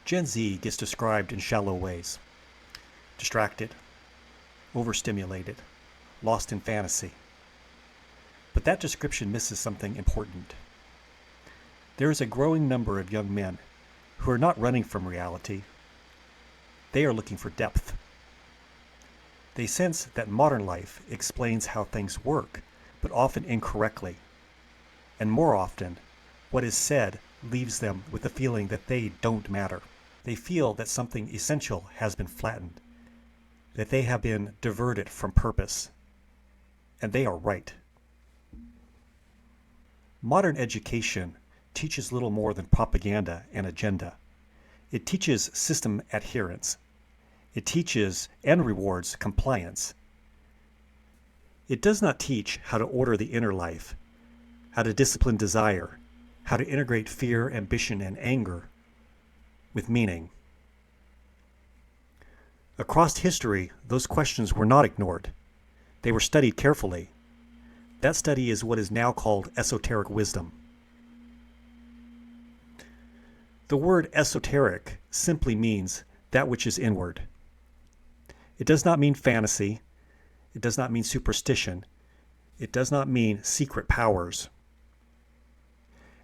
Gen Z gets described in shallow ways. Distracted, overstimulated, lost in fantasy. But that description misses something important. There is a growing number of young men who are not running from reality. They are looking for depth. They sense that modern life explains how things work, but often incorrectly. And more often, what is said leaves them with the feeling that they don't matter. They feel that something essential has been flattened, that they have been diverted from purpose. And they are right. Modern education teaches little more than propaganda and agenda. It teaches system adherence. It teaches and rewards compliance. It does not teach how to order the inner life, how to discipline desire, how to integrate fear, ambition, and anger with meaning. Across history, those questions were not ignored. They were studied carefully. That study is what is now called esoteric wisdom. The word esoteric simply means that which is inward. It does not mean fantasy. It does not mean superstition. It does not mean secret powers.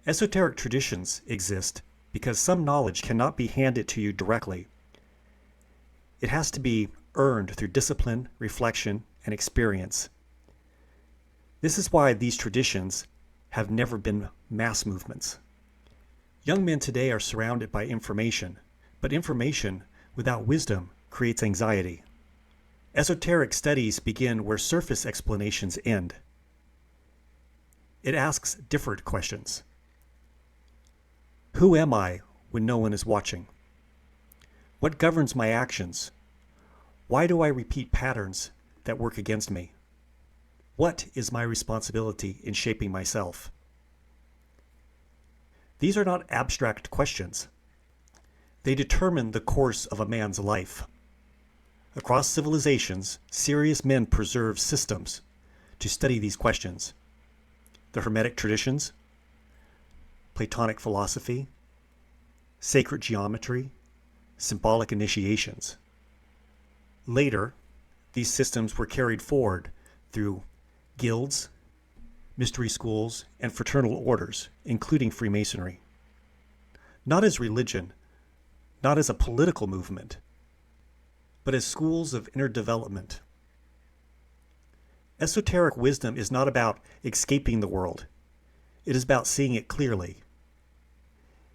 Esoteric traditions exist because some knowledge cannot be handed to you directly. It has to be earned through discipline, reflection, and experience. This is why these traditions have never been mass movements. Young men today are surrounded by information, but information without wisdom creates anxiety. Esoteric studies begin where surface explanations end. It asks different questions. Who am I when no one is watching? What governs my actions? Why do I repeat patterns that work against me? What is my responsibility in shaping myself? These are not abstract questions. They determine the course of a man's life. Across civilizations, serious men preserve systems to study these questions. The Hermetic traditions, Platonic philosophy, sacred geometry, symbolic initiations. Later, these systems were carried forward through guilds, mystery schools, and fraternal orders, including Freemasonry. Not as religion, not as a political movement, but as schools of inner development. Esoteric wisdom is not about escaping the world. It is about seeing it clearly.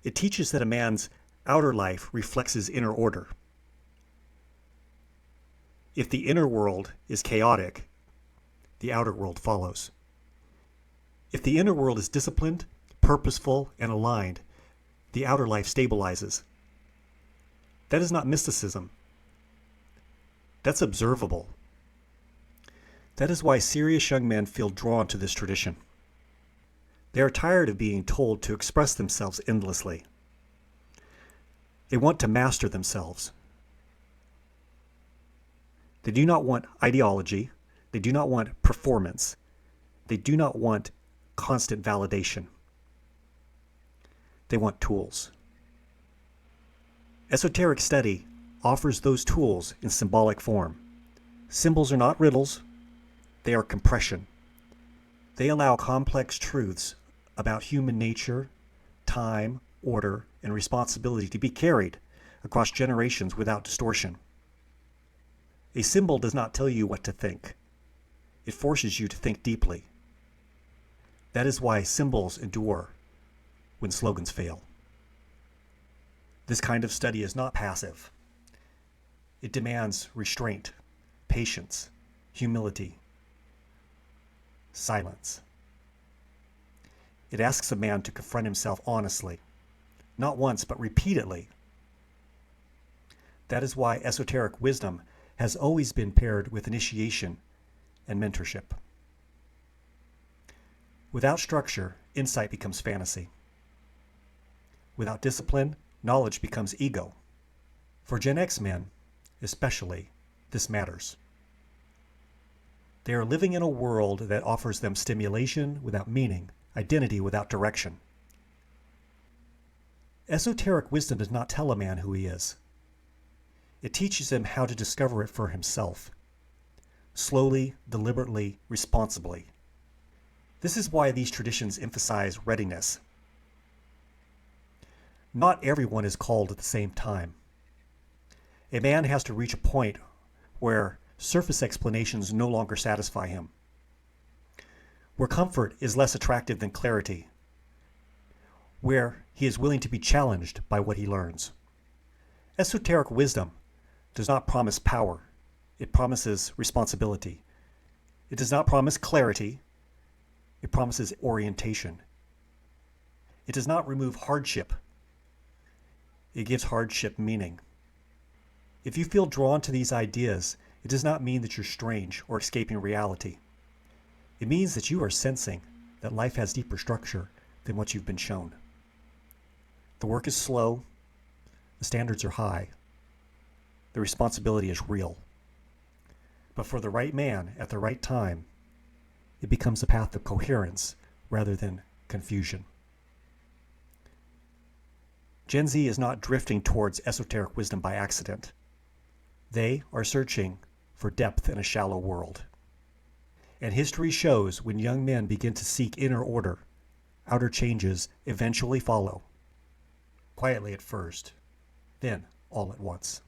It teaches that a man's outer life reflects his inner order. If the inner world is chaotic, the outer world follows. If the inner world is disciplined, purposeful, and aligned, the outer life stabilizes. That is not mysticism. That's observable. That is why serious young men feel drawn to this tradition. They are tired of being told to express themselves endlessly. They want to master themselves. They do not want ideology. They do not want performance. They do not want constant validation. They want tools. Esoteric study offers those tools in symbolic form. Symbols are not riddles. They are compression. They allow complex truths about human nature, time, order, and responsibility to be carried across generations without distortion. A symbol does not tell you what to think. It forces you to think deeply. That is why symbols endure when slogans fail. This kind of study is not passive. It demands restraint, patience, humility, silence. It asks a man to confront himself honestly, not once, but repeatedly. That is why esoteric wisdom has always been paired with initiation and mentorship. Without structure, insight becomes fantasy. Without discipline, knowledge becomes ego. For Gen X men, especially, this matters. They are living in a world that offers them stimulation without meaning, identity without direction. Esoteric wisdom does not tell a man who he is. It teaches him how to discover it for himself. Slowly, deliberately, responsibly. This is why these traditions emphasize readiness. Not everyone is called at the same time. A man has to reach a point where surface explanations no longer satisfy him, where comfort is less attractive than clarity, where he is willing to be challenged by what he learns. Esoteric wisdom does not promise power. It promises responsibility. It does not promise clarity. It promises orientation. It does not remove hardship. It gives hardship meaning. If you feel drawn to these ideas, it does not mean that you're strange or escaping reality. It means that you are sensing that life has deeper structure than what you've been shown. The work is slow, the standards are high, the responsibility is real. But for the right man at the right time, it becomes a path of coherence rather than confusion. Gen Z is not drifting towards esoteric wisdom by accident. They are searching for depth in a shallow world. And history shows when young men begin to seek inner order, outer changes eventually follow. Quietly at first, then all at once.